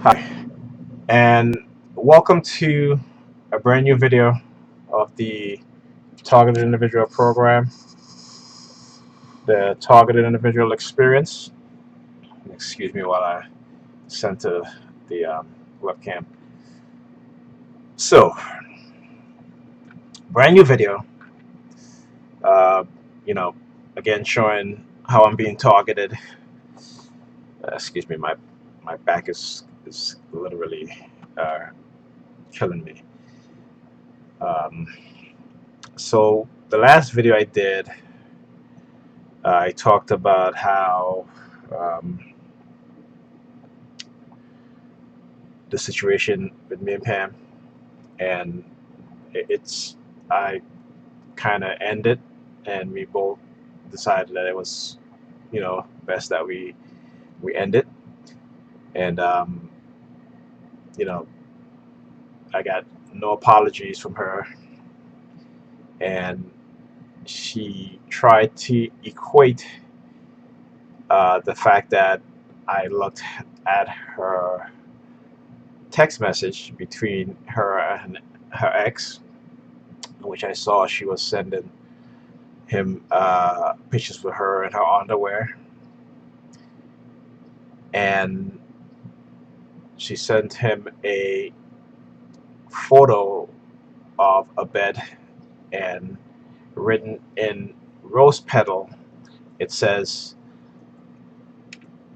Hi, and welcome to a brand new video of the Targeted Individual Program, the Targeted Individual Experience. Excuse me while I center the webcam. So, brand new video, uh, you know, again showing how I'm being targeted. Excuse me, my back is literally killing me. Um, so, the last video I did, I talked about how um, the situation with me and Pam, and it's I kind of ended, and we both decided that it was, best that we ended, and you know, I got no apologies from her, and she tried to equate the fact that I looked at her text message between her and her ex, which I saw she was sending him pictures with her in her underwear, and she sent him a photo of a bed, and written in rose petal it says,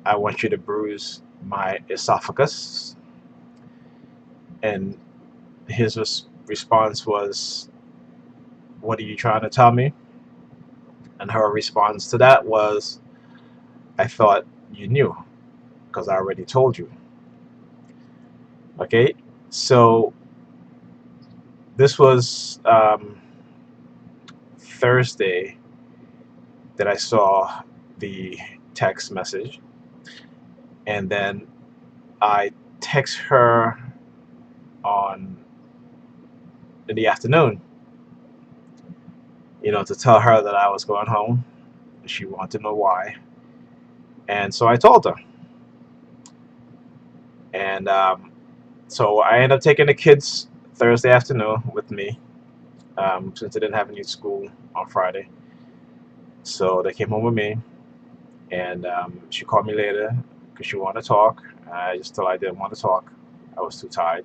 "I want you to bruise my esophagus." And his response was, "What are you trying to tell me?" And her response to that was, "I thought you knew because I already told you." Okay, so this was Thursday that I saw the text message, and then I text her on in the afternoon, to tell her that I was going home. She wanted to know why, and so I told her, and so I ended up taking the kids Thursday afternoon with me, since they didn't have any school on Friday. So they came home with me, and she called me later because she wanted to talk. I just told her I didn't want to talk. I was too tired.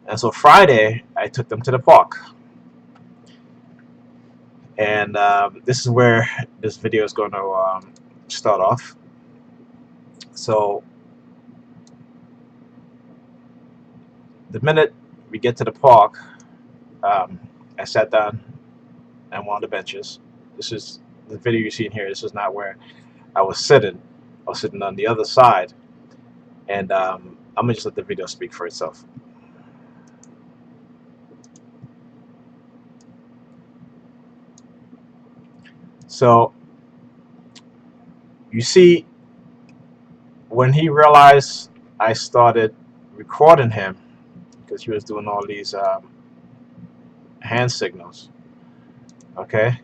And so Friday, I took them to the park. And this is where this video is going to start off. So the minute we get to the park, I sat down on one of the benches. This is the video you're seeing here. This is not where I was sitting. I was sitting on the other side. And I'm going to just let the video speak for itself. So you see, when he realized I started recording him, because he was doing all these hand signals, okay,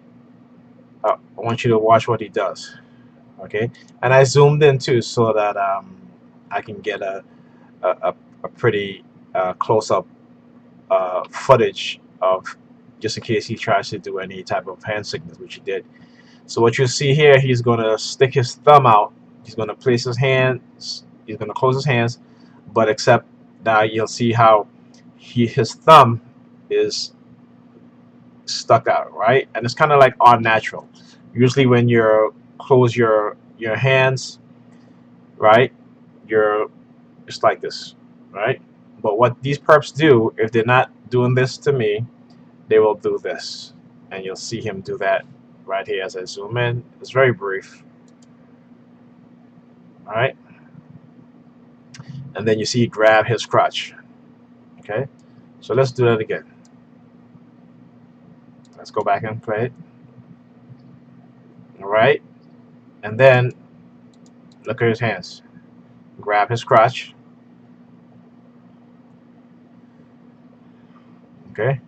I want you to watch what he does, okay? And I zoomed in too so that I can get a, a pretty close-up footage of, just in case he tries to do any type of hand signals, which he did. So what you see here, he's going to stick his thumb out. He's going to place his hands. He's going to close his hands, but except now you'll see how his thumb is stuck out, right? And it's kind of like unnatural. Usually when you close your hands, right, you're just like this, right? But what these perps do, if they're not doing this to me, they will do this, and you'll see him do that right here as I zoom in. It's very brief, all right? And then you see grab his crotch, okay? So let's do that again. Let's go back and play it, all right? And then look at his hands. Grab his crotch, okay?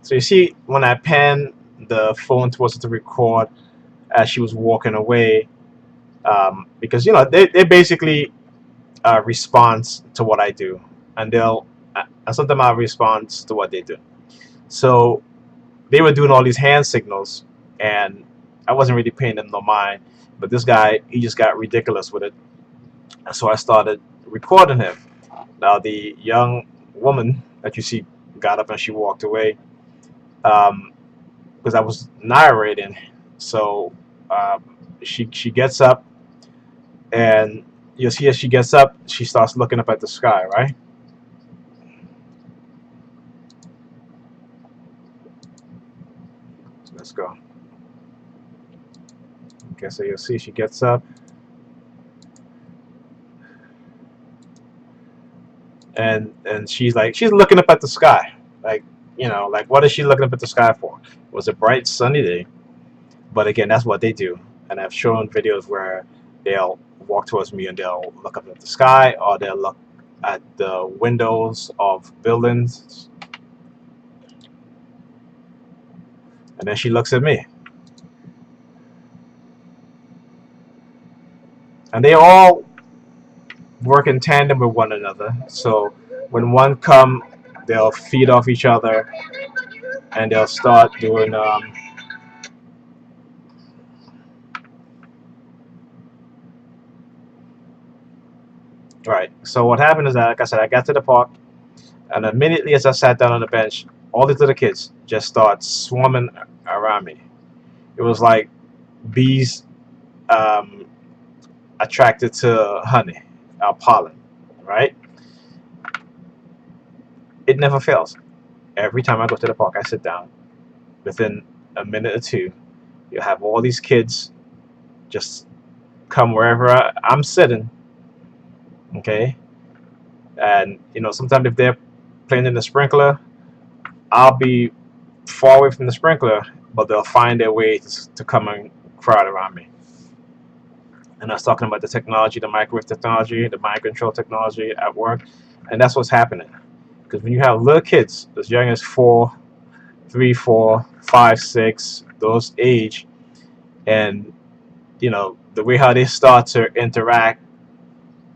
So you see, when I pan the phone towards her to record as she was walking away, because they basically respond to what I do, and sometimes I respond to what they do. So they were doing all these hand signals, and I wasn't really paying them no mind. But this guy, he just got ridiculous with it, and so I started recording him. Now the young woman that you see got up and she walked away, because I was narrating. So she gets up, and you'll see as she gets up, she starts looking up at the sky, right? So let's go. Okay, so you'll see she gets up, and she's looking up at the sky, like like what is she looking up at the sky for? It was a bright sunny day, but again, that's what they do. And I've shown videos where they'll walk towards me and they'll look up at the sky, or they'll look at the windows of buildings, and then she looks at me, and they all work in tandem with one another. So when one come, they'll feed off each other, and they'll start doing right. So what happened is that, like I said, I got to the park, and immediately as I sat down on the bench, all these little kids just start swarming around me. It was like bees um, attracted to honey, pollen, right? It never fails. Every time I go to the park, I sit down. Within a minute or two, you have all these kids just come wherever I'm sitting, okay? And sometimes if they're playing in the sprinkler, I'll be far away from the sprinkler, but they'll find their way to come and crowd around me. And I was talking about the technology, the microwave technology, the mind control technology at work, and that's what's happening. Because when you have little kids as young as 4, 3, 4, 5, 6, those age, and the way how they start to interact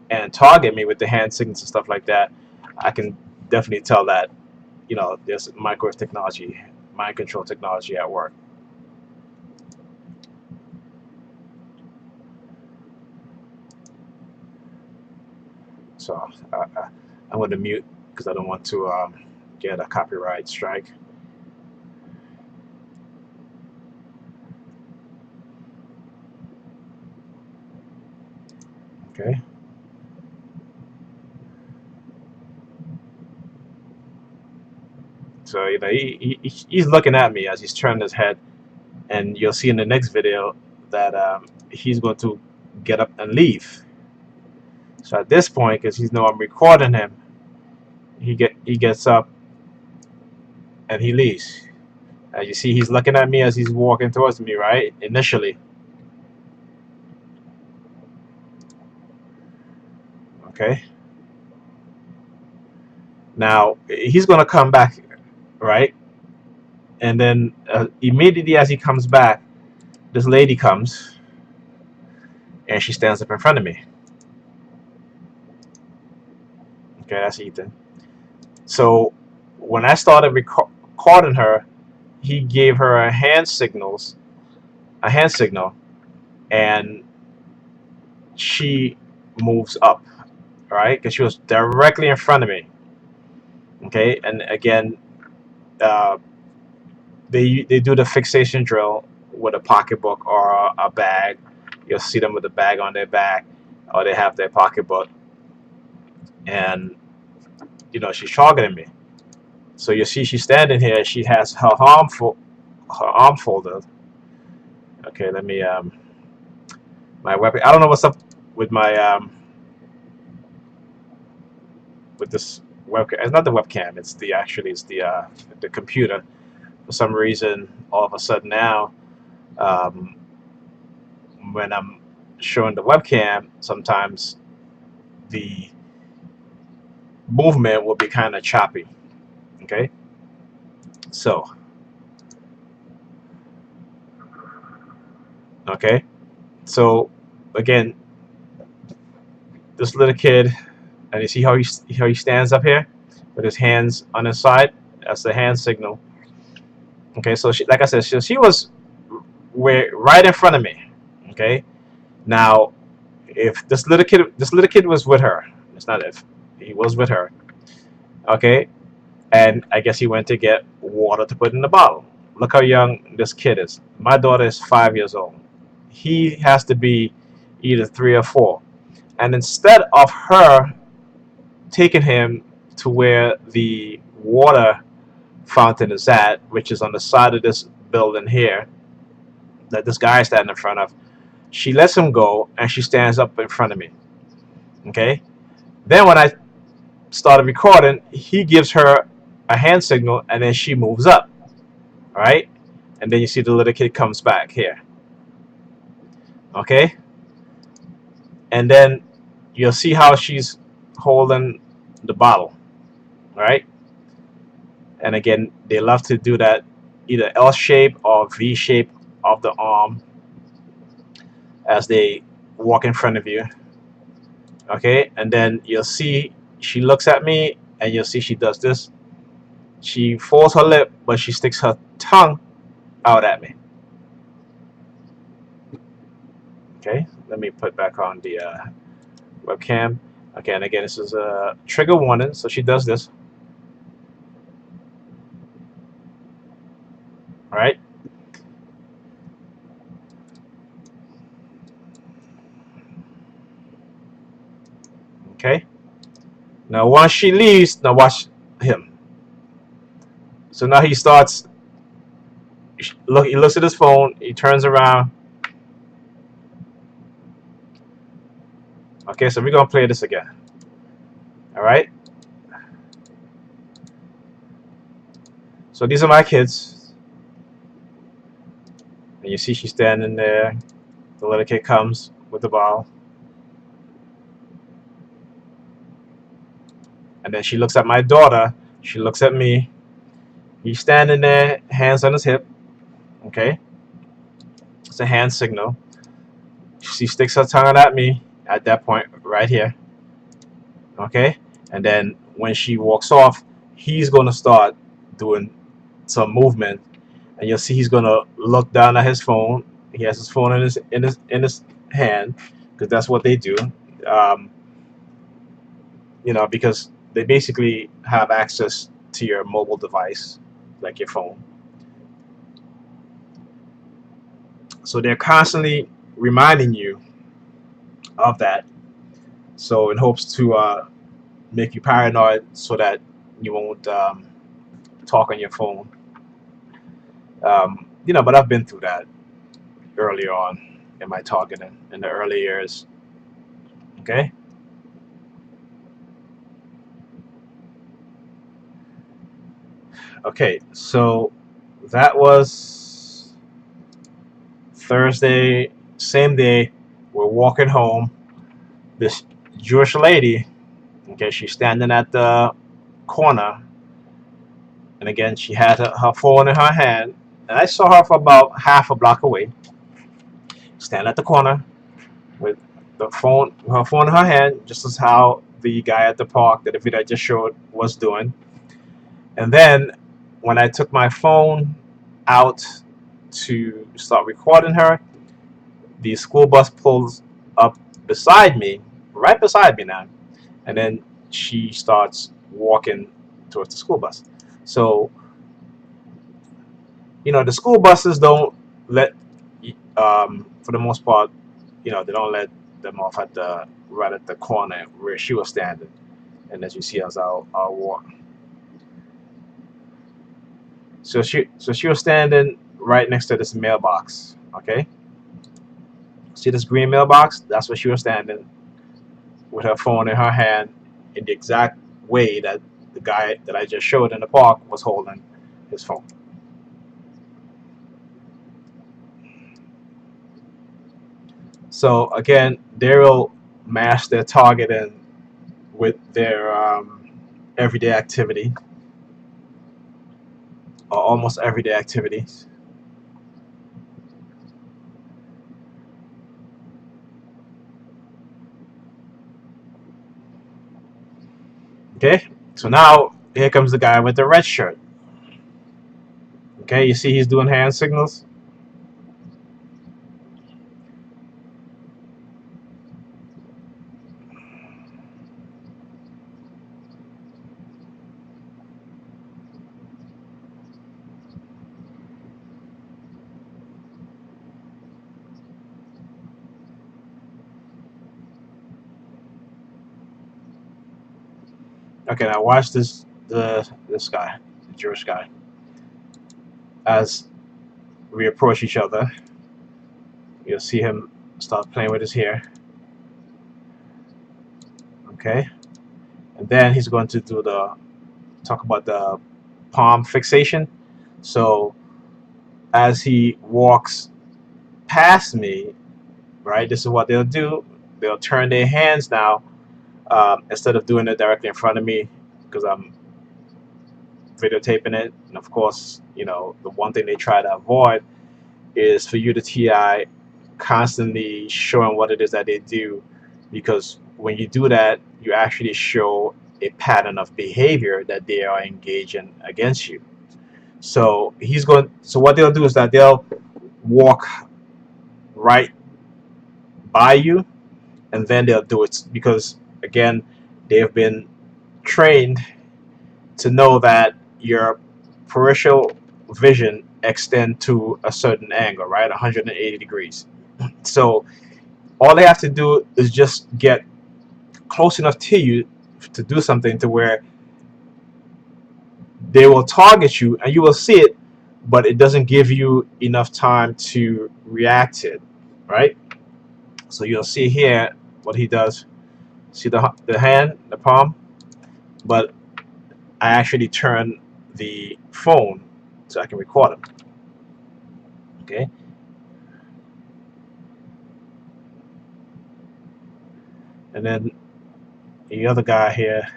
and target me with the hand signals and stuff like that, I can definitely tell that there's microwave technology, mind control technology at work. So I'm going to mute because I don't want to get a copyright strike. Okay. So he's looking at me as he's turning his head, and you'll see in the next video that he's going to get up and leave. So at this point, because he's know I'm recording him, he gets up and he leaves. As you see, he's looking at me as he's walking towards me, right? Initially. Okay. Now he's gonna come back, right? And then immediately as he comes back, this lady comes and she stands up in front of me. Okay, that's Ethan. So when I started recording her, he gave her a hand signal, and she moves up, right? Because she was directly in front of me. Okay, and again, uh, they do the fixation drill with a pocketbook or a bag. You'll see them with a bag on their back, or they have their pocketbook, and she's targeting me. So you see, she's standing here. She has her arm folded. Okay, let me my weapon. I don't know what's up with my with this webcam. It's not the webcam. It's the computer. For some reason, all of a sudden now, um, when I'm showing the webcam, sometimes the movement will be kind of choppy. Okay, so okay, so again, this little kid, and you see how he stands up here with his hands on his side. That's the hand signal. Okay, so she, like I said, she was right in front of me. Okay, now if this little kid was with her, it's not if he was with her. Okay, and I guess he went to get water to put in the bottle. Look how young this kid is. My daughter is 5 years old. He has to be either 3 or 4. And instead of her taking him to where the water fountain is at, which is on the side of this building here, that this guy is standing in front of, she lets him go and she stands up in front of me. Okay? Then when I started recording, he gives her a hand signal and then she moves up. Right? And then you see the little kid comes back here. Okay? And then you'll see how she's holding the bottle. Right? And again, they love to do that either L shape or V shape of the arm as they walk in front of you. Okay? And then you'll see she looks at me and you'll see she does this. She folds her lip, but she sticks her tongue out at me. Okay? Let me put back on the webcam. Okay, and again, this is a trigger warning, so she does this. All right? Okay? Now, once she leaves, now watch him. So now he starts, look, he looks at his phone, he turns around. Okay, so we're going to play this again. All right? So these are my kids. And you see she's standing there. The little kid comes with the ball. And then she looks at my daughter. She looks at me. He's standing there, hands on his hip. Okay? It's a hand signal. She sticks her tongue out at me at that point right here. Okay? And then when she walks off, he's going to start doing some movement. And you'll see he's going to look down at his phone. He has his phone in his hand because that's what they do. Um, because they basically have access to your mobile device, like your phone. So they're constantly reminding you of that. So in hopes to make you paranoid, so that you won't talk on your phone. But I've been through that earlier on in my targeting in the early years. Okay. Okay. So that was Thursday, same day. We're walking home. This Jewish lady, okay, she's standing at the corner, and again, she had her phone in her hand, and I saw her for about half a block away, stand at the corner with her phone in her hand, just as how the guy at the park that the video I just showed was doing. And then when I took my phone out to start recording her, the school bus pulls up beside me, right beside me now, and then she starts walking towards the school bus. So, the school buses don't let, for the most part, they don't let them off right at the corner where she was standing. And as you see, as I'll walk. So she was standing right next to this mailbox. Okay, see this green mailbox? That's where she was standing with her phone in her hand, in the exact way that the guy that I just showed in the park was holding his phone. So again, they will match their target and with their everyday activity or almost everyday activities. Okay, so now here comes the guy with the red shirt. Okay, you see he's doing hand signals. Okay, now watch this guy, the Jewish guy, as we approach each other. You'll see him start playing with his hair. Okay, and then he's going to do the talk about the palm fixation. So as he walks past me, right, this is what they'll do. They'll turn their hands now instead of doing it directly in front of me because I'm videotaping it. And of course, you know, the one thing they try to avoid is for you to TI constantly showing what it is that they do, because when you do that, you actually show a pattern of behavior that they are engaging against you. So he's going. So what they'll do is that they'll walk right by you, and then they'll do it because again, they've been trained to know that your peripheral vision extend to a certain angle, right, 180 degrees. So all they have to do is just get close enough to you to do something to where they will target you and you will see it, but it doesn't give you enough time to react to it, right? So you'll see here what he does. See the hand, the palm, but I actually turn the phone so I can record him. Okay, and then the other guy here,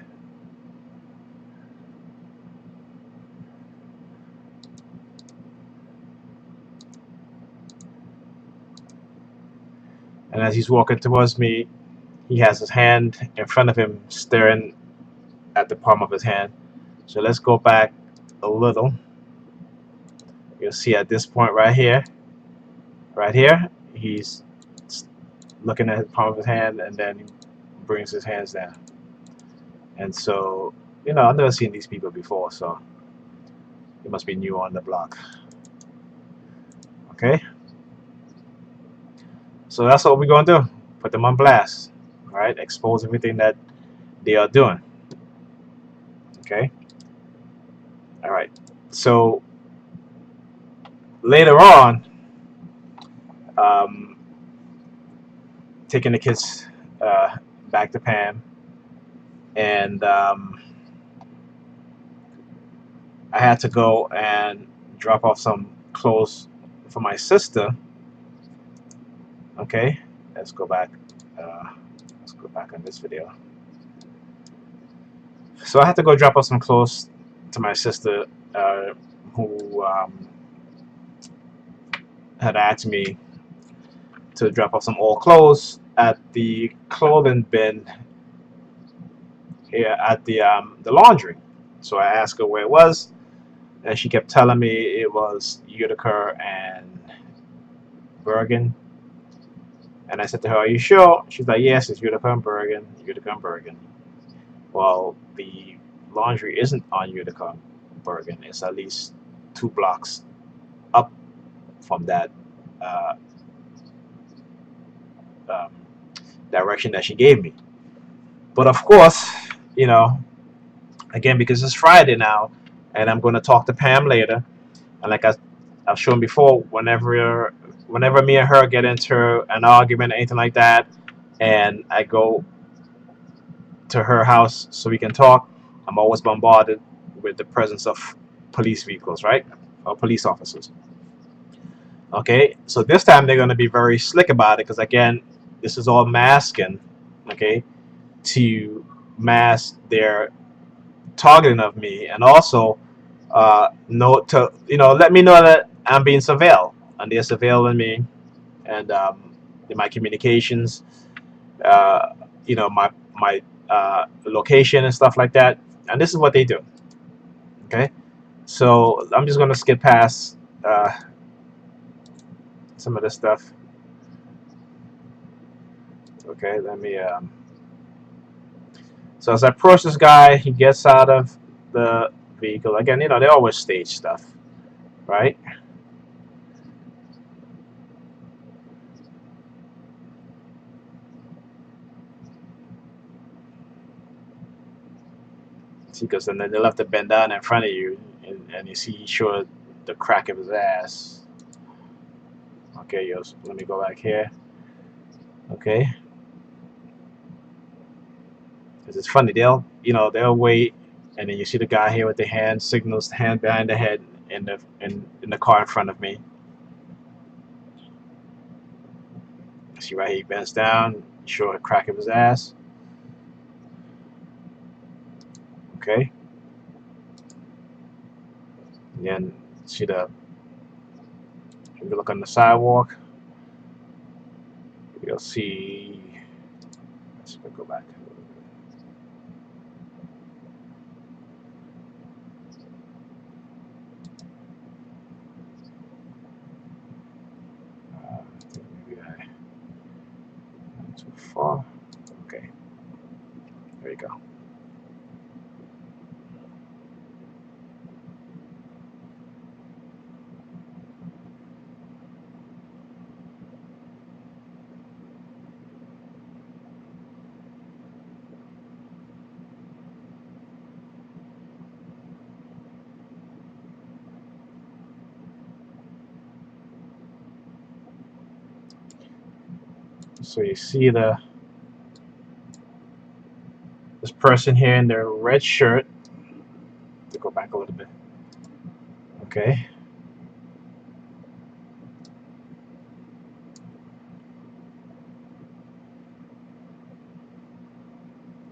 and as he's walking towards me, he has his hand in front of him, staring at the palm of his hand. So let's go back a little. You'll see at this point right here, he's looking at the palm of his hand, and then he brings his hands down. And so, you know, I've never seen these people before, so he must be new on the block. Okay, so that's what we're gonna do. Put them on blast. All right, expose everything that they are doing. Okay. All right. So later on, um, taking the kids back to Pam, and I had to go and drop off some clothes for my sister. Okay, let's go back. Uh, let's go back on this video. So I had to go drop off some clothes to my sister, who had asked me to drop off some old clothes at the clothing bin here at the laundry. So I asked her where it was, and she kept telling me it was Utica and Bergen. And I said to her, "Are you sure?" She's like, "Yes, it's Utica and Bergen, Utica and Bergen." Well, the laundry isn't on Utica and Bergen. It's at least 2 blocks up from that uh, um, direction that she gave me. But of course, you know, again, because it's Friday now, and I'm going to talk to Pam later. And like I've shown before, whenever me and her get into an argument or anything like that, and I go to her house so we can talk, I'm always bombarded with the presence of police vehicles, right? Or police officers. Okay, so this time they're going to be very slick about it because again, this is all masking, okay, to mask their targeting of me, and also know to let me know that I'm being surveilled, and they're surveilling me, and in my communications, uh, my location and stuff like that. And this is what they do. Okay, so I'm just gonna skip past some of this stuff. Okay, let me. So as I approach this guy, he gets out of the vehicle again. They always stage stuff, right? See, because then they left the bandana in front of you, and you see he showed the crack of his ass. Okay, yo, so let me go back here. Okay, because it's funny. They'll wait, and then you see the guy here with the hand signals, the hand behind the head, in the car in front of me. See right here, he bends down, show the crack of his ass. Okay, and then see if you look on the sidewalk, you'll see. Let's go back. Maybe I went too far. Okay, there you go. So you see this person here in their red shirt. To go back a little bit. Okay.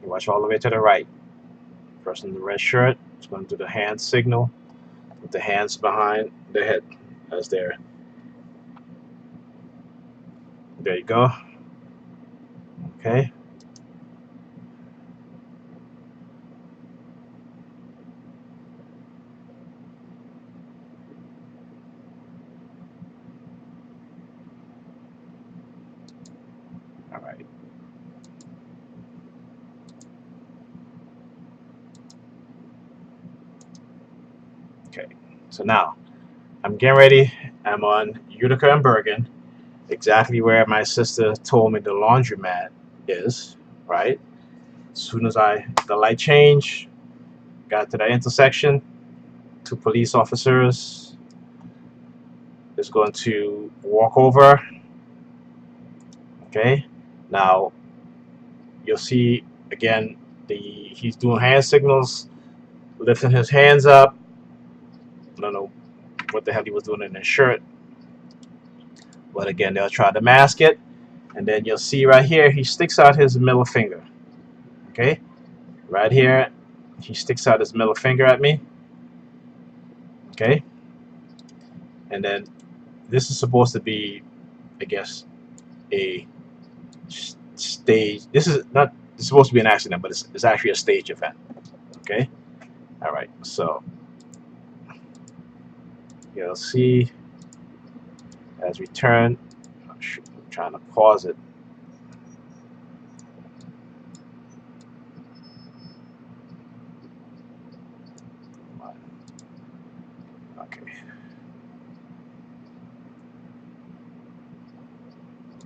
You watch all the way to the right. Person in the red shirt is going to do the hand signal with the hands behind the head as there. There you go. Okay. All right. Okay. So now I'm getting ready. I'm on Utica and Bergen, exactly where my sister told me the laundromat is. Right. As soon as the light change, got to the intersection, two police officers is going to walk over. Okay. Now you'll see again he's doing hand signals, lifting his hands up. I don't know what the hell he was doing in his shirt, but again they'll try to mask it, and then you'll see right here he sticks out his middle finger. Okay, right here he sticks out his middle finger at me. Okay, and then this is supposed to be, I guess, a stage. This is not it's supposed to be an accident, but it's actually a stage event. Okay, all right, so you'll see as we turn. I'm trying to pause it. Okay.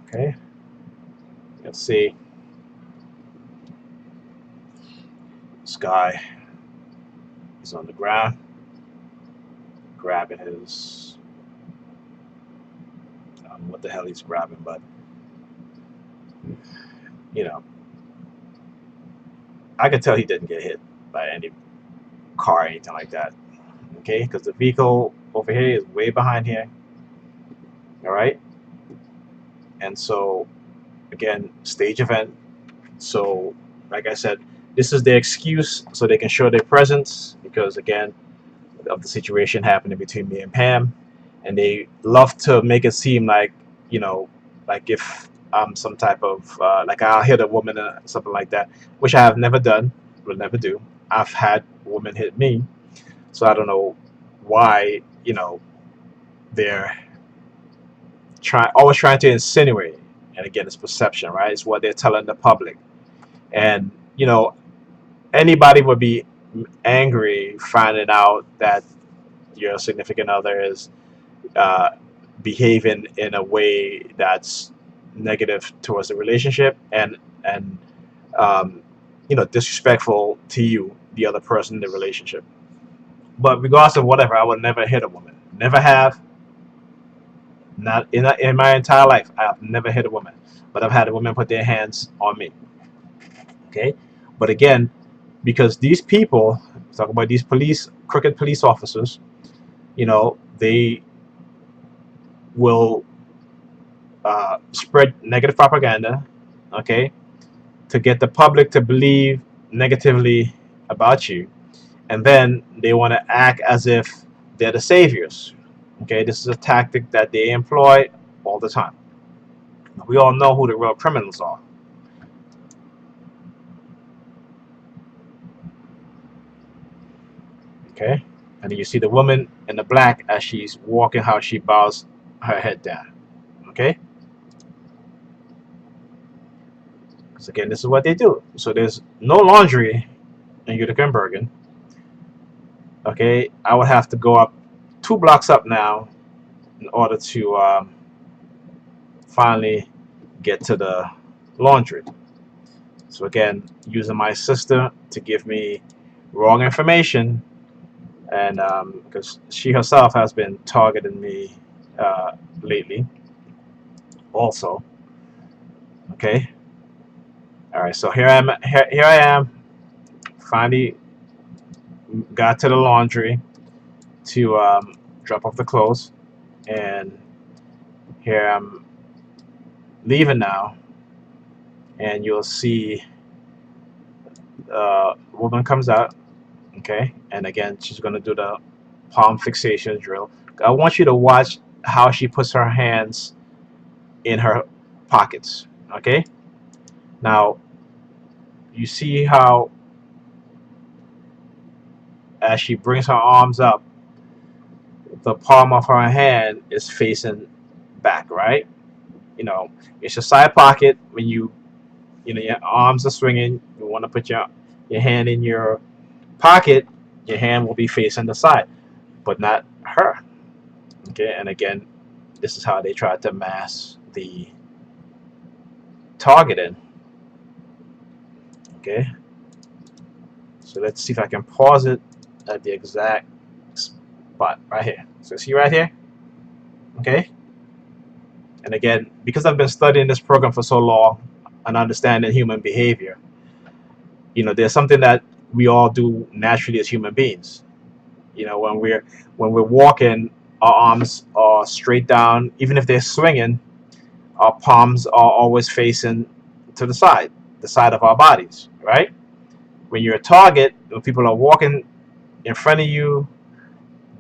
Okay. You'll see this guy is on the ground, grabbing his. I don't know what the hell he's grabbing, but you know, I could tell he didn't get hit by any car or anything like that. Okay, because the vehicle over here is way behind here. All right, and so again, stage event. So, like I said, this is their excuse so they can show their presence because, again, of the situation happening between me and Pam, and they love to make it seem like, you know, like if I'm some type of like I'll hit a woman or something like that, which I have never done, will never do. I've had women hit me, so I don't know why, they're always trying to insinuate. And again, it's perception, right? It's what they're telling the public, and anybody would be angry finding out that your significant other is uh, behaving in a way that's negative towards the relationship and um, disrespectful to you, the other person in the relationship. But regardless of whatever, I would never hit a woman. Never have. Not in my entire life. I've never hit a woman, but I've had a woman put their hands on me. Okay, but again, because these people talk about these crooked police officers, they will spread negative propaganda, okay, to get the public to believe negatively about you, and then they want to act as if they're the saviors. Okay, this is a tactic that they employ all the time. We all know who the real criminals are. Okay, and then you see the woman in the black as she's walking, how she bows her head down. Okay, because again, this is what they do. So there's no laundry in Utica, Bergen. Okay, I would have to go up 2 blocks up now in order to finally get to the laundry. So again, using my sister to give me wrong information, and because she herself has been targeting me lately, also. Okay. All right. So here I am. Here I am. Finally got to the laundry to drop off the clothes, and here I'm leaving now, and you'll see a woman comes out. Okay, and again, she's gonna do the palm fixation drill. I want you to watch how she puts her hands in her pockets. Okay, now you see how as she brings her arms up, the palm of her hand is facing back, right? You know, it's a side pocket when your arms are swinging. You want to put your hand in your pocket. Your hand will be facing the side, but not her. Okay, and again, this is how they try to mask the targeting. Okay, so let's see if I can pause it at the exact spot right here. So see right here. Okay, and again, because I've been studying this program for so long and understanding human behavior, there's something that we all do naturally as human beings. When we're walking, our arms are straight down. Even if they're swinging, our palms are always facing to the side of our bodies, right? When you're a target, when people are walking in front of you,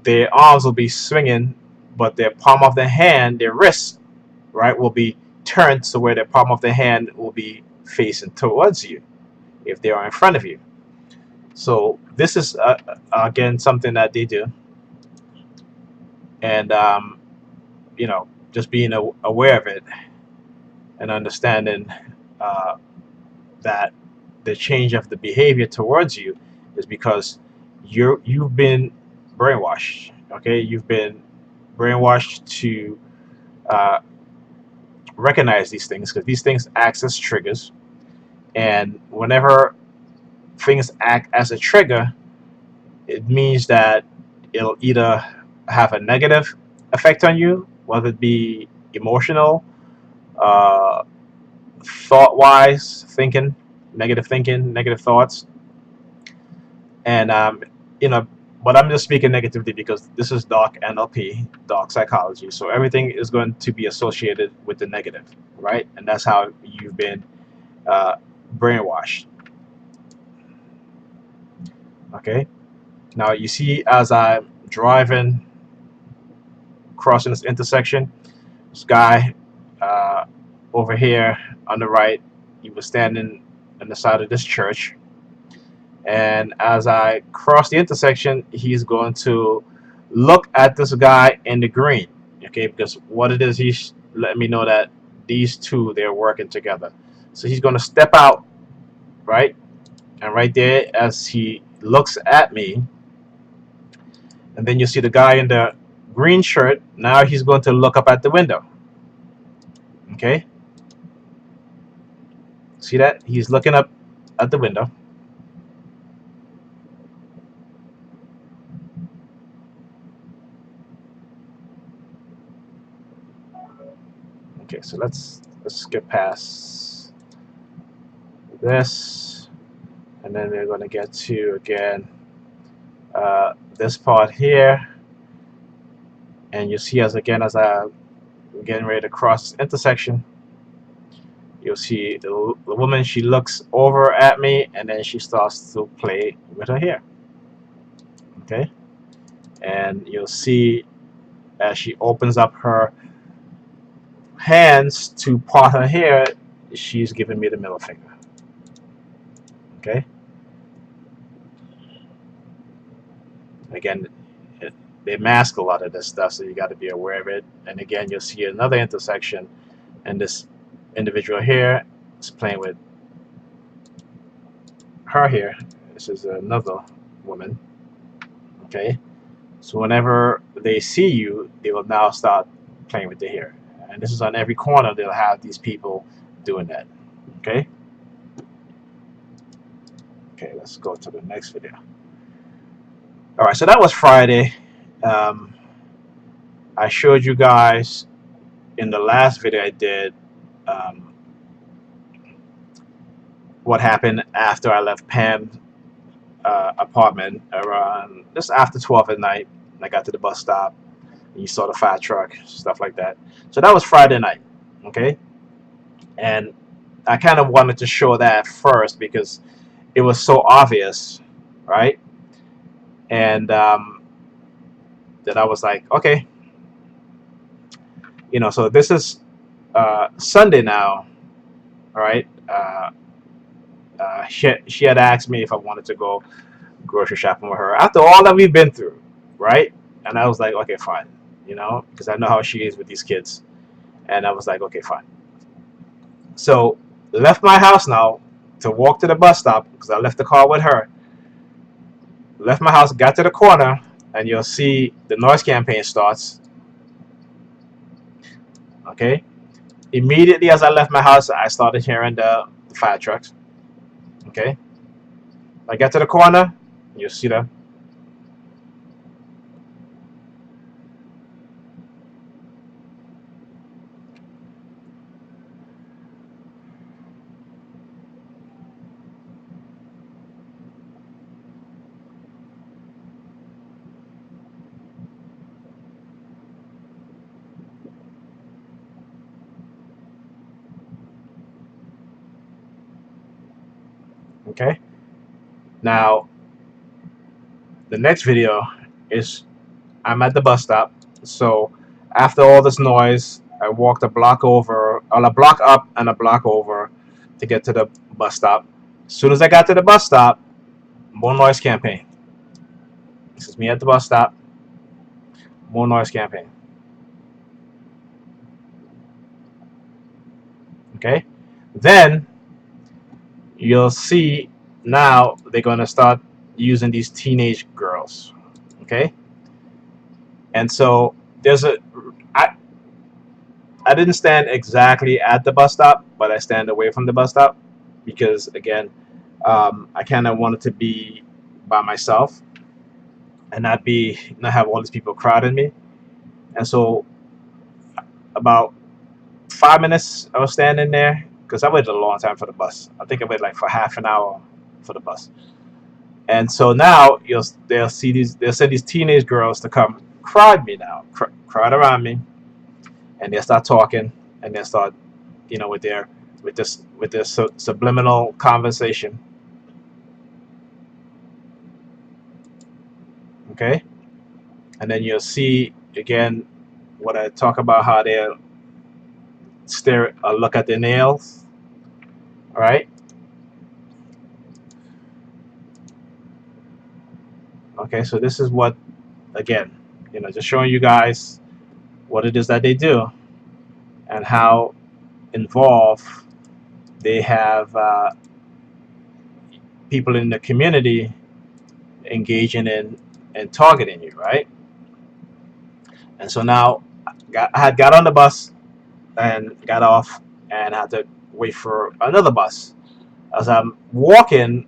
their arms will be swinging, but their palm of the hand, their wrist, right, will be turned to where the palm of the hand will be facing towards you if they are in front of you. So this is again something that they do, and just being aware of it and understanding uh, that the change of the behavior towards you is because you've been brainwashed. Okay, you've been brainwashed to uh, recognize these things because these things act as triggers, and whenever things act as a trigger, it means that it'll either have a negative effect on you, whether it be emotional, uh, thought wise, thinking, negative thoughts, and you know But I'm just speaking negatively because this is dark NLP, dark psychology. So everything is going to be associated with the negative, right? And that's how you've been uh, brainwashed. Okay. Now you see, as I'm driving, crossing this intersection, this guy uh, over here on the right, he was standing on the side of this church. And as I cross the intersection, he's going to look at this guy in the green. Okay, because what it is, he's letting me know that these two, they're working together. So he's going to step out, right? And right there, as he looks at me, and then you see the guy in the green shirt. Now he's going to look up at the window. Okay, see that? He's looking up at the window. Okay, so let's skip past this, and then we're going to get to again this part here, and you see, as again, as I'm getting ready to cross this intersection, you'll see the woman, she looks over at me, and then she starts to play with her hair. Okay, and you'll see as she opens up her hands to part her hair, she's giving me the middle finger. Okay, again, they mask a lot of this stuff, so you got to be aware of it. And again, you'll see another intersection, and this individual here is playing with her hair. This is another woman. Okay, so whenever they see you, they will now start playing with the hair, and this is on every corner. They'll have these people doing that. Okay. Okay, let's go to the next video. All right, so that was Friday. Um, I showed you guys in the last video I did um, what happened after I left Pam's apartment around just after 12 at night. I got to the bus stop, and you saw the fire truck, stuff like that. So that was Friday night, okay? And I kind of wanted to show that first because it was so obvious, right? And that I was like, okay, so this is Sunday now, all right? She had asked me if I wanted to go grocery shopping with her after all that we've been through, right? And I was like, okay, fine, because I know how she is with these kids. And I was like, okay, fine. So left my house now to walk to the bus stop because I left the car with her. Left my house, got to the corner, and you'll see the noise campaign starts. Okay. Immediately as I left my house, I started hearing the fire trucks. Okay. I get to the corner, you'll see them. Okay. Now, the next video is I'm at the bus stop. So after all this noise, I walked a block over, or a block up and a block over to get to the bus stop. As soon as I got to the bus stop, more noise campaign. This is me at the bus stop. More noise campaign. Okay. Then you'll see now they're going to start using these teenage girls. Okay. And so there's I, I didn't stand exactly at the bus stop, but I stand away from the bus stop because, again, I kind of wanted to be by myself and not have all these people crowding me. And so about 5 minutes I was standing there because I waited a long time for the bus. I think I waited like for half an hour for the bus. And so now they'll send these teenage girls to come cry me now, cry around me, and they'll start talking, and they'll start, with this subliminal conversation. Okay, and then you'll see again what I talk about, how they'll look at their nails. All right. Okay, so this is what, again, just showing you guys what it is that they do and how involved they have people in the community engaging in and targeting you, right? And so now I had got on the bus and got off and had to wait for another bus. As I'm walking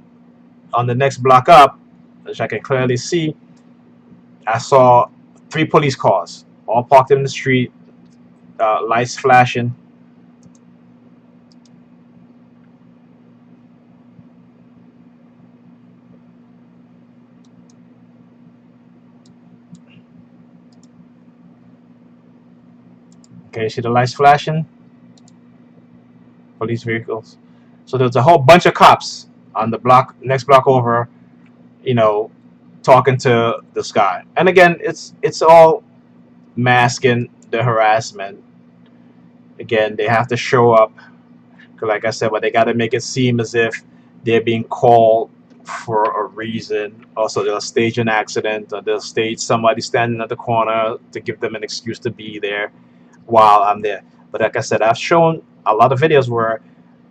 on the next block up, which I can clearly see, I saw 3 police cars all parked in the street, lights flashing. Okay, see the lights flashing? Police vehicles. So there's a whole bunch of cops on the next block over, you know, talking to this guy. And again, it's all masking the harassment. Again, they have to show up, 'cause like I said, but they got to make it seem as if they're being called for a reason. Also, they'll stage an accident, or they'll stage somebody standing at the corner to give them an excuse to be there while I'm there. But like I said, I've shown a lot of videos where,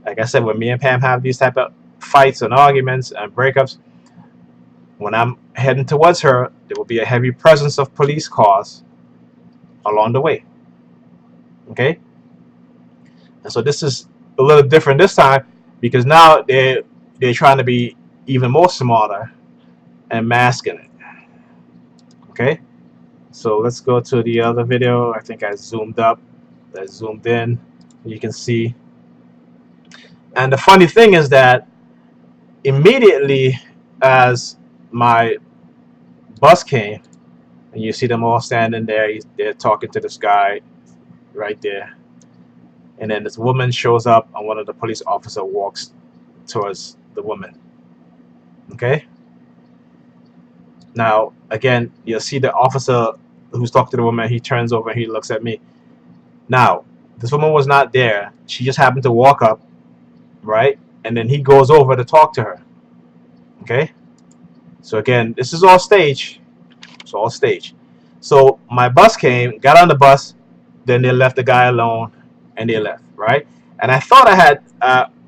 like I said, when me and Pam have these type of fights and arguments and breakups, when I'm heading towards her, there will be a heavy presence of police cars along the way. Okay, and so this is a little different this time, because now they're trying to be even more smarter and masking it. Okay, so let's go to the other video. I think I zoomed up, I zoomed in. You can see, and the funny thing is that immediately as my bus came, and you see them all standing there, they're talking to this guy right there, and then this woman shows up, and one of the police officer walks towards the woman. Okay, now again, you'll see the officer who's talking to the woman, he turns over and he looks at me. Now this woman was not there, she just happened to walk up, right? And then he goes over to talk to her. Okay, so again, this is all stage. It's all stage. So my bus came, got on the bus, then they left the guy alone, and they left, right? And I thought I had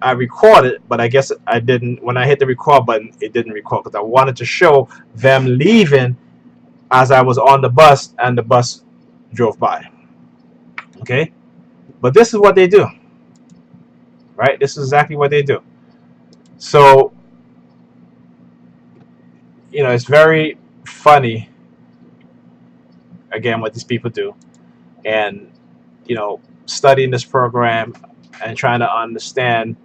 I recorded, but I guess I didn't. When I hit the record button, it didn't record, because I wanted to show them leaving as I was on the bus and the bus drove by. Okay, but this is what they do, right? This is exactly what they do. So it's very funny, again, what these people do, and studying this program and trying to understand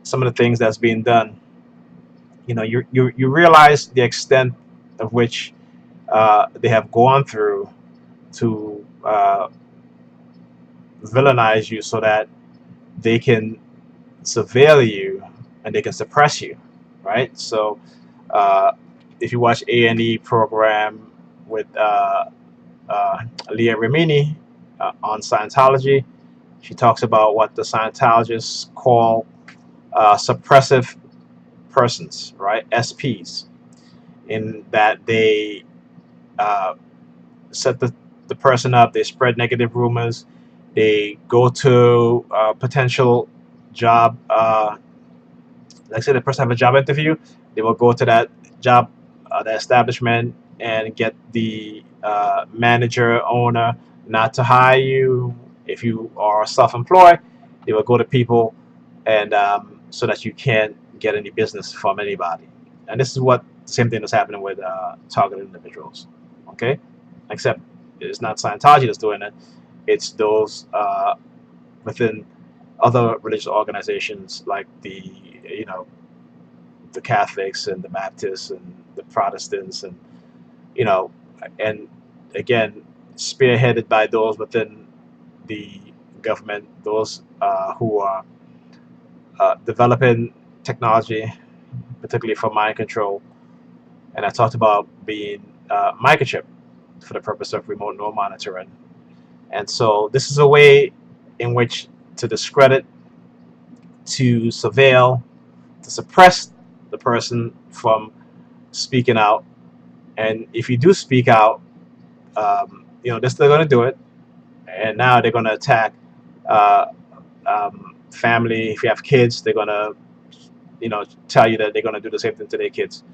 some of the things that's being done. You realize the extent of which they have gone through to villainize you, so that they can surveil you and they can suppress you, right? So if you watch A&E program with Leah Remini on Scientology, she talks about what the Scientologists call suppressive persons, right? SPs, in that they set the person up, they spread negative rumors, they go to potential job, let's say the person have a job interview, they will go to that job, the establishment, and get the manager, owner, not to hire you. If you are self-employed, they will go to people, and so that you can't get any business from anybody. And this is what the same thing that's happening with targeted individuals. Okay, except it's not Scientology that's doing it; it's those within other religious organizations, like the Catholics and the Baptists and the Protestants, and you know, and again, spearheaded by those within the government, those who are developing technology, particularly for mind control. And I talked about being microchip for the purpose of remote node monitoring. And so this is a way in which to discredit, to surveil, to suppress the person from speaking out. And if you do speak out, they're still going to do it. And now they're going to attack uh, family. If you have kids, they're going to, tell you that they're going to do the same thing to their kids,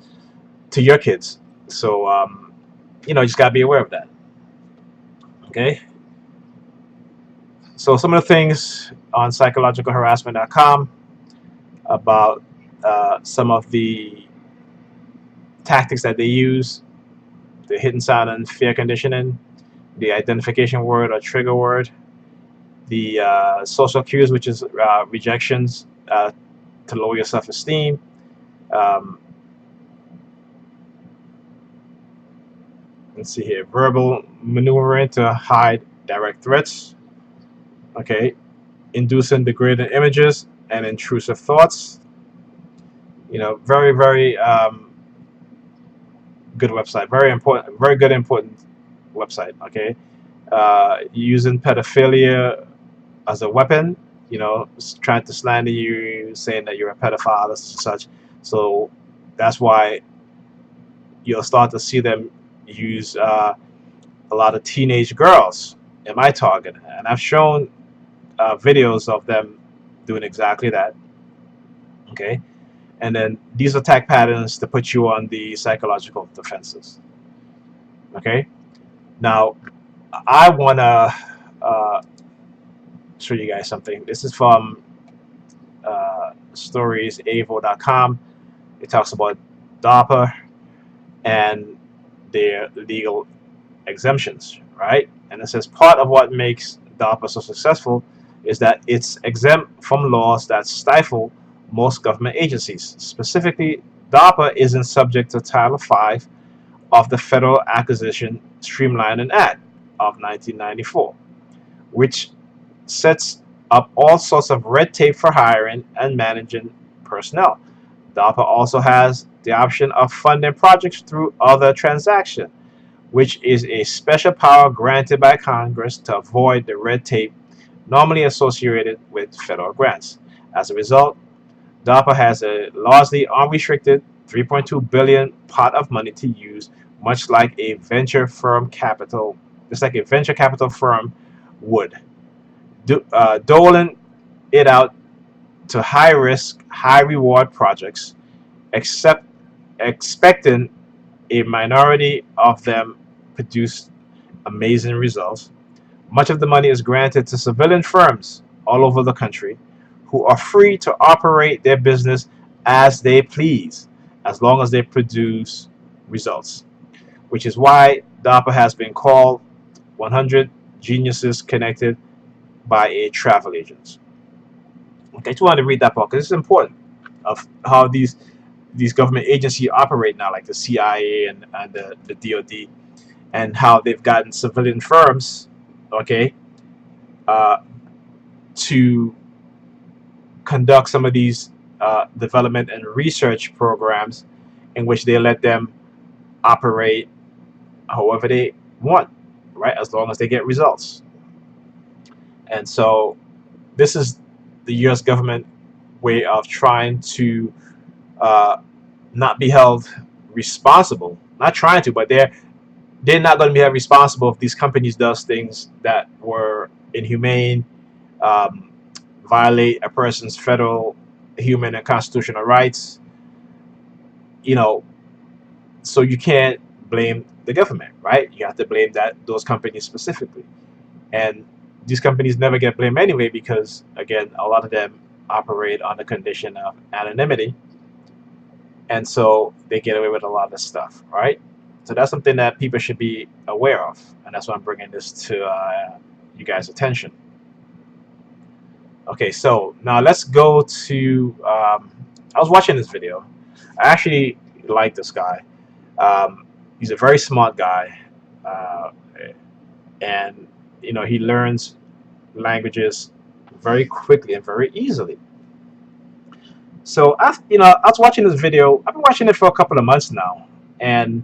to your kids. So, you just got to be aware of that. Okay. So some of the things on psychologicalharassment.com about some of the tactics that they use: the hidden silent fear conditioning, the identification word or trigger word, the social cues, which is rejections to lower your self-esteem. Um, let's see here: verbal maneuvering to hide direct threats. Okay, inducing degrading images and intrusive thoughts. Very, very good website. Very important. Very good, important website. Okay, using pedophilia as a weapon. Trying to slander you, saying that you're a pedophile, and such. So that's why you'll start to see them use a lot of teenage girls in my target, and I've shown videos of them doing exactly that. Okay, and then these attack patterns to put you on the psychological defenses. Okay, now I want to show you guys something. This is from storiesavo.com. It talks about DARPA and their legal exemptions, right? And it says part of what makes DARPA so successful is that it's exempt from laws that stifle most government agencies. Specifically, DARPA isn't subject to Title V of the Federal Acquisition Streamlining Act of 1994, which sets up all sorts of red tape for hiring and managing personnel. DARPA also has the option of funding projects through other transactions, which is a special power granted by Congress to avoid the red tape normally associated with federal grants. As a result, DARPA has a largely unrestricted $3.2 billion pot of money to use, much like a venture capital firm would, doling it out to high risk, high reward projects, except expecting a minority of them produce amazing results. Much of the money is granted to civilian firms all over the country who are free to operate their business as they please as long as they produce results, which is why DARPA has been called 100 Geniuses Connected by a Travel Agent. Okay, I just wanted to read that part because it's important of how these government agencies operate now, like the CIA and the DoD, and how they've gotten civilian firms, okay, uh, to conduct some of these development and research programs in which they let them operate however they want, right, as long as they get results. And so this is the U.S. government way of trying to uh, not be held responsible. Not trying to, but they're not going to be held responsible if these companies does things that were inhumane, um, violate a person's federal, human, and constitutional rights. You know, so you can't blame the government, right? You have to blame those companies specifically, and these companies never get blamed anyway because, again, a lot of them operate on the condition of anonymity, and so they get away with a lot of stuff, right? So that's something that people should be aware of, and that's why I'm bringing this to you guys' attention. Okay, so now let's go to. I was watching this video. I actually like this guy. He's a very smart guy, uh, and he learns languages very quickly and very easily. So I was watching this video. I've been watching it for a couple of months now, and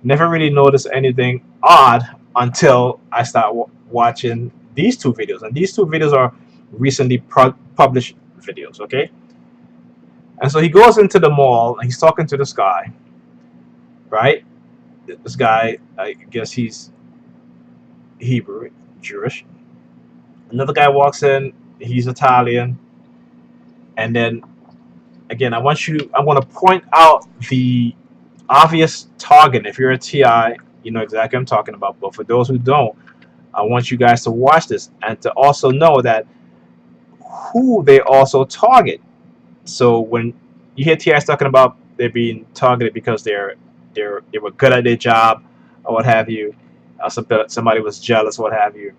never really noticed anything odd until I start watching these two videos. And these two videos are recently published videos, okay? And so he goes into the mall and he's talking to this guy, right? This guy, I guess he's Hebrew, Jewish. Another guy walks in, he's Italian. And then again, I'm going to point out the obvious target. If you're a TI, you know exactly what I'm talking about. But for those who don't, I want you guys to watch this and to also know that who they also target. So when you hear TIs talking about they're being targeted because they were good at their job or what have you, somebody was jealous, what have you,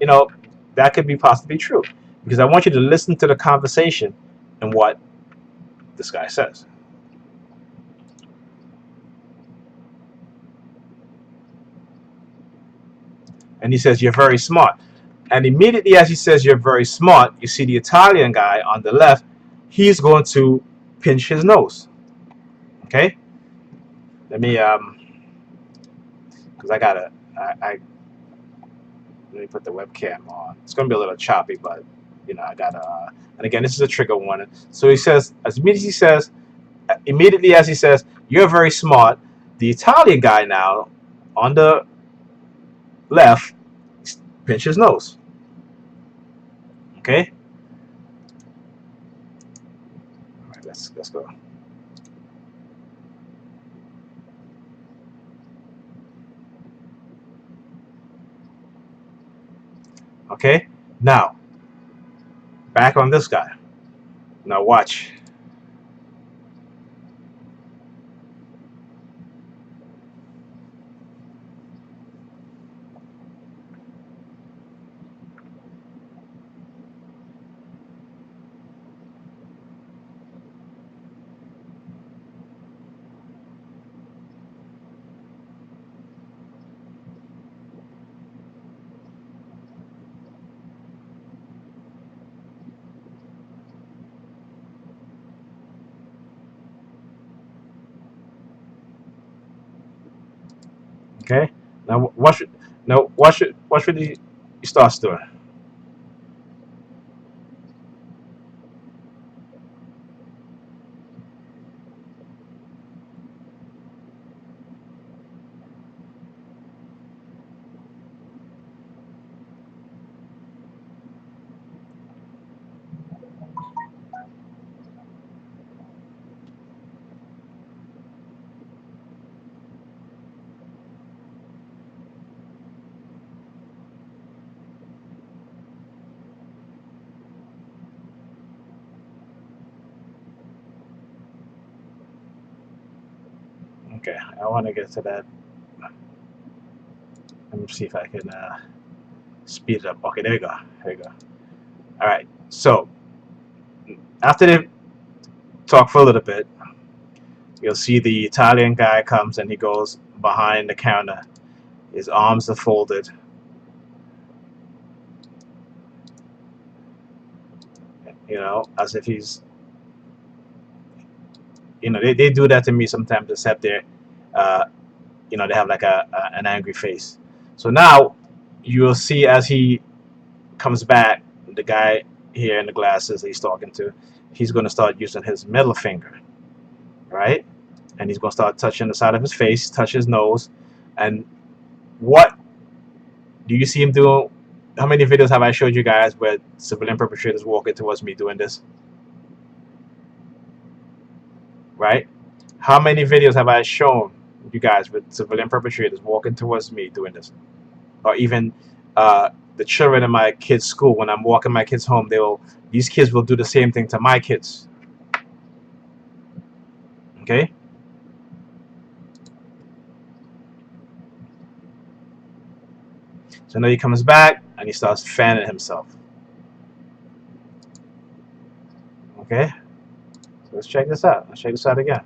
you know, that could be possibly true. Because I want you to listen to the conversation and what this guy says. And he says, "You're very smart." And immediately as he says, "You're very smart," you see the Italian guy on the left, he's going to pinch his nose. Okay? Let me, because I gotta, let me put the webcam on. It's gonna be a little choppy, but I gotta. And again, this is a trigger warning. So he says, immediately as he says, "You're very smart," the Italian guy now on the left pinch his nose. Okay. All right, let's go. Okay. Now back on this guy. Now watch. Okay. Now what should he starts doing? Okay. I want to get to that. Let me see if I can speed it up. Okay. There we go. There we go. All right. So after they talk for a little bit, you'll see the Italian guy comes and he goes behind the counter. His arms are folded, as if he's, they do that to me sometimes, except uh, they have like an angry face. So now you'll see as he comes back, the guy here in the glasses he's talking to, he's going to start using his middle finger, right? And he's going to start touching the side of his face, touch his nose. And what do you see him doing? How many videos have I showed you guys where civilian perpetrators walking towards me doing this? Right? How many videos have I shown you guys with civilian perpetrators walking towards me doing this? Or even the children in my kids' school, when I'm walking my kids home, these kids will do the same thing to my kids. Okay? So now he comes back and he starts fanning himself. Okay? So let's check this out. Let's check this out again.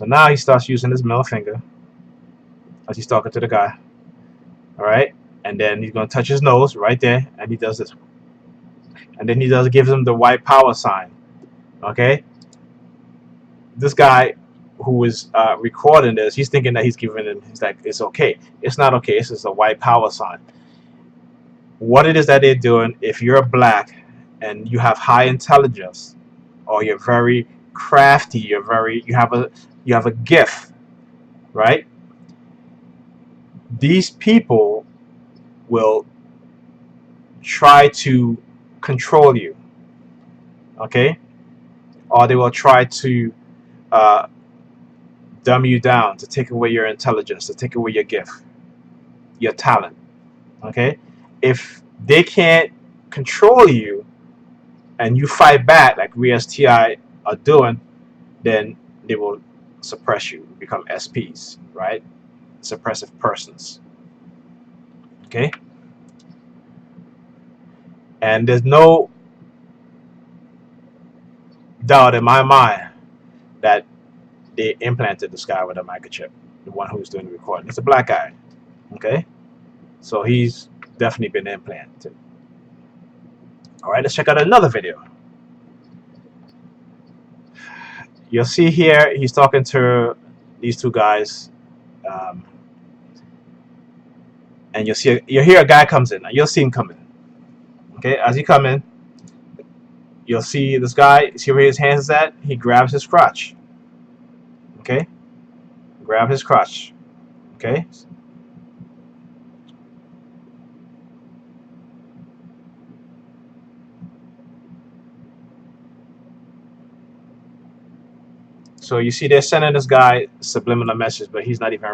So now he starts using his middle finger as he's talking to the guy. All right, and then he's gonna touch his nose right there, and he does this, and then he does gives him the white power sign. Okay, this guy who is recording this, he's thinking that he's giving him. He's like, it's okay. It's not okay. This is a white power sign. What it is that they're doing? If you're black and you have high intelligence, or you're very crafty, you have a gift, right? These people will try to control you, okay? Or they will try to uh, dumb you down, to take away your intelligence, to take away your gift, your talent, okay? If they can't control you and you fight back like we as TI are doing, then they will suppress you, become SPs, right? Suppressive persons, okay? And there's no doubt in my mind that they implanted this guy with a microchip, the one who's doing the recording. It's a black guy, okay? So he's definitely been implanted. All right, let's check out another video. You'll see here he's talking to these two guys, um, and you'll hear a guy comes in. You'll see him coming. Okay, as he come in, you'll see this guy. See where his hands is at? He grabs his crotch. Okay, grab his crotch. Okay. So you see, they're sending this guy subliminal message, but he's not even.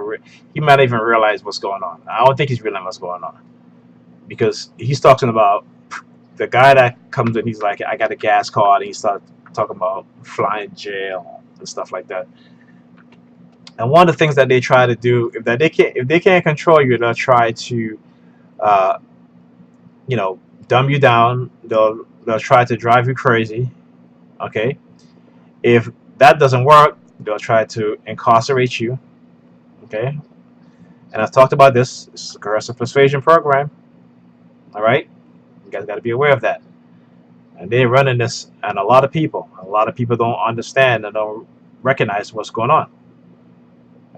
He might not even realize what's going on. I don't think he's realizing what's going on, because he's talking about the guy that comes in. He's like, I got a gas card, and he starts talking about flying jail and stuff like that. And one of the things that they try to do, if they can't control you, they'll try to, uh, you know, dumb you down. They'll try to drive you crazy. Okay, if that doesn't work, they'll try to incarcerate you. Okay, and I've talked about this. It's a coercive persuasion program. All right, you guys got to be aware of that. And they're running this, and a lot of people don't understand and don't recognize what's going on.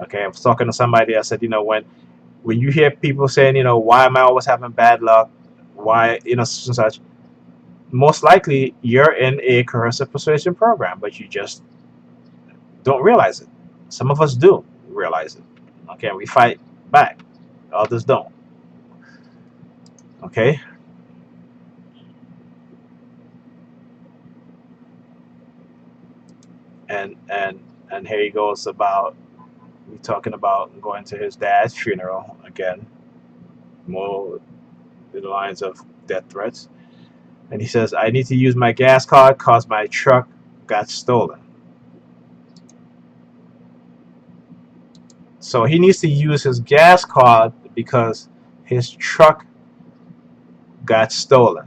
Okay, I was talking to somebody. I said, when you hear people saying, why am I always having bad luck? Why, such and such? Most likely, you're in a coercive persuasion program, but you just don't realize it. Some of us do realize it. Okay, we fight back. Others don't. Okay. And here he goes about we talking about going to his dad's funeral again. More in the lines of death threats. And he says, I need to use my gas card because my truck got stolen. So he needs to use his gas card because his truck got stolen.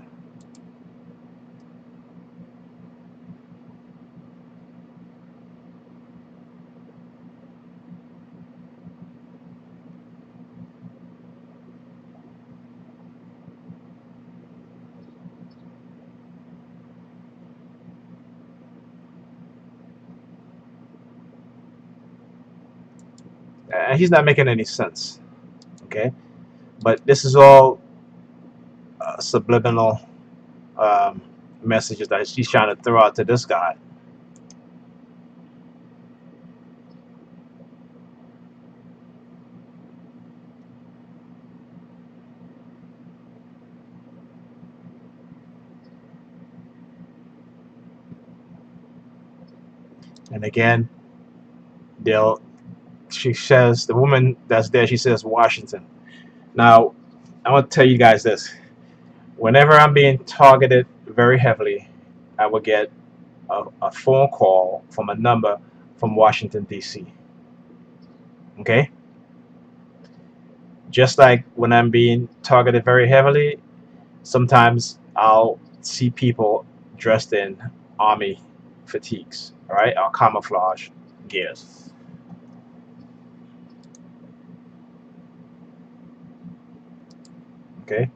And he's not making any sense. Okay? But this is all subliminal messages that she's trying to throw out to this guy. And again, she says, the woman that's there, she says Washington. Now, I want to tell you guys this. Whenever I'm being targeted very heavily, I will get a phone call from a number from Washington, D.C. Okay? Just like when I'm being targeted very heavily, sometimes I'll see people dressed in army fatigues, all right, or camouflage gears. Okay.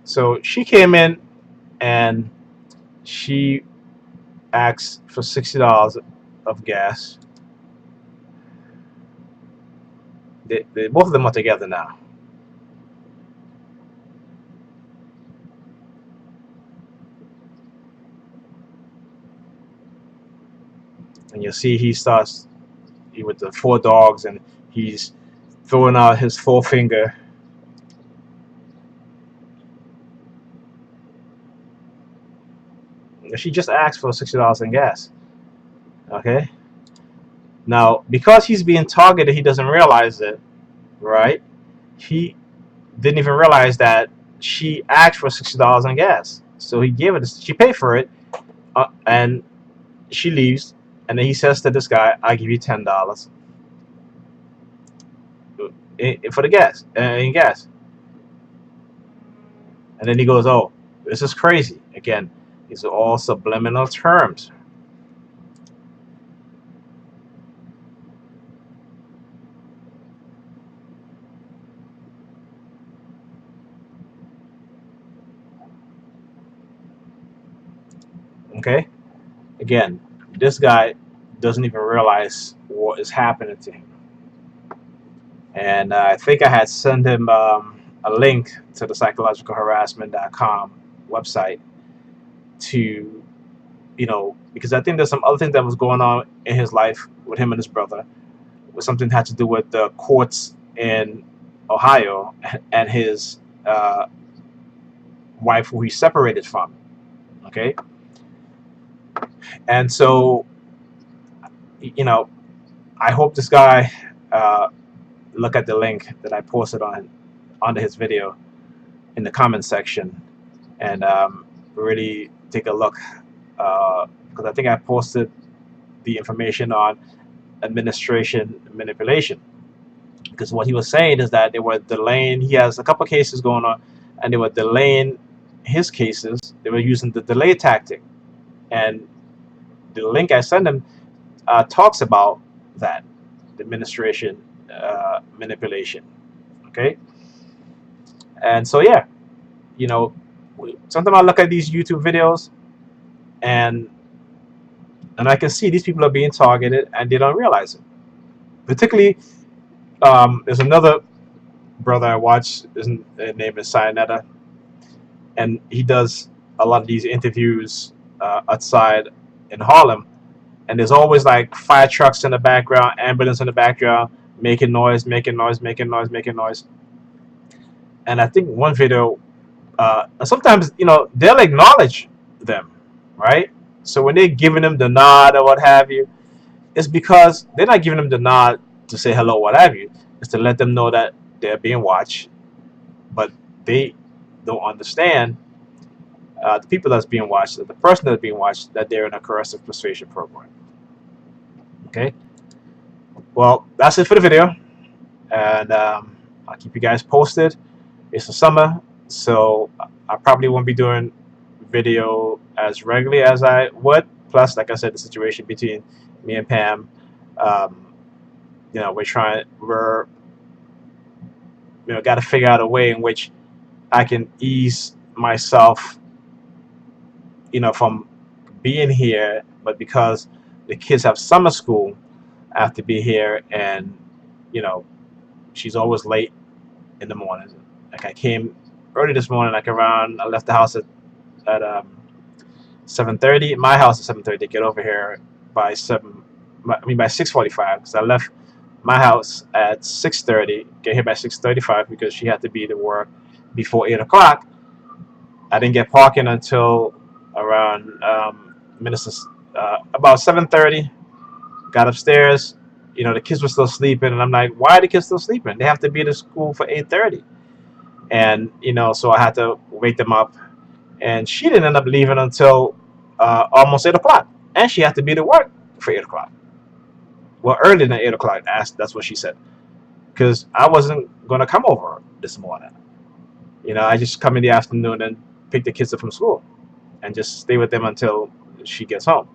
So she came in and she asked for $60 of gas. Both of them are together now. And you'll see he starts with the four dogs and he's throwing out his forefinger. She just asked for $60 in gas. Okay. Now, because he's being targeted, he doesn't realize it, right? He didn't even realize that she asked for $60 in gas. So he gave it. She paid for it, and she leaves. And then he says to this guy, "I'll give you $10 for the gas in gas." And then he goes, "Oh, this is crazy." Again, these are all subliminal terms. Okay. Again, this guy doesn't even realize what is happening to him. And I think I had sent him a link to the psychologicalharassment.com website to, because I think there's some other things that was going on in his life with him and his brother, with something that had to do with the courts in Ohio and his wife, who he separated from. Okay, and so, you know, I hope this guy look at the link that I posted on under his video in the comment section and really take a look, because I think I posted the information on administration manipulation. Because what he was saying is that they were delaying. He has a couple of cases going on, and they were delaying his cases. They were using the delay tactic, and the link I sent him talks about that, the administration manipulation. Okay, and so yeah, you know, sometimes I look at these YouTube videos, and I can see these people are being targeted, and they don't realize it. Particularly, there's another brother I watch. His name is Cyanetta, and he does a lot of these interviews outside in Harlem. And there's always like fire trucks in the background, ambulance in the background, making noise, making noise, making noise, making noise. And I think one video, sometimes they'll acknowledge them, right? So when they're giving them the nod or what have you, it's because they're not giving them the nod to say hello, what have you. It's to let them know that they're being watched, but they don't understand the people that's being watched, the person that's being watched, that they're in a coercive persuasion program. Okay. Well, that's it for the video, and I'll keep you guys posted. It's the summer, so I probably won't be doing video as regularly as I would. Plus, like I said, the situation between me and Pam, um, we're got to figure out a way in which I can ease myself, from being here, but because the kids have summer school, I have to be here, and you know, she's always late in the morning. Like I came early this morning, like around, I left the house at 7:30. My house at 7:30. Get over here by by 6:45, because I left my house at 6:30. Get here by 6:35 because she had to be to work before 8 o'clock. I didn't get parking until around about 7:30. Got upstairs. The kids were still sleeping, and I'm like, "Why are the kids still sleeping? They have to be to school for 8:30." And so I had to wake them up. And she didn't end up leaving until almost 8 o'clock, and she had to be to work for 8 o'clock. Well, earlier than 8 o'clock. That's what she said, because I wasn't gonna come over this morning. I just come in the afternoon and pick the kids up from school, and just stay with them until she gets home.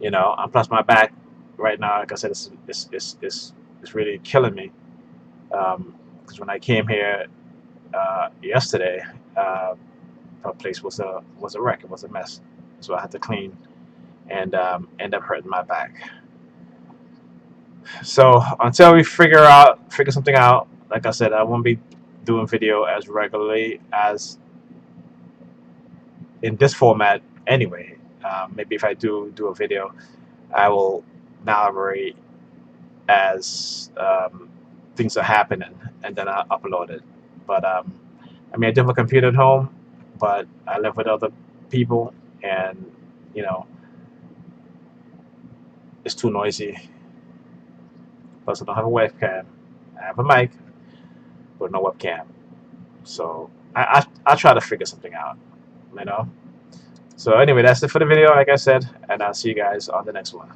you know. And plus my back right now, like I said, it's really killing me. Because when I came here yesterday, the place was a wreck. It was a mess. So I had to clean and end up hurting my back. So until we figure something out, like I said, I won't be doing video as regularly as in this format anyway. Maybe if I do a video, I will narrate as things are happening, and then I'll upload it. But I mean, I do have a computer at home, but I live with other people, and you know, it's too noisy. Plus, I don't have a webcam. I have a mic, but no webcam. So I try to figure something out, you know. So anyway, that's it for the video, like I said, and I'll see you guys on the next one.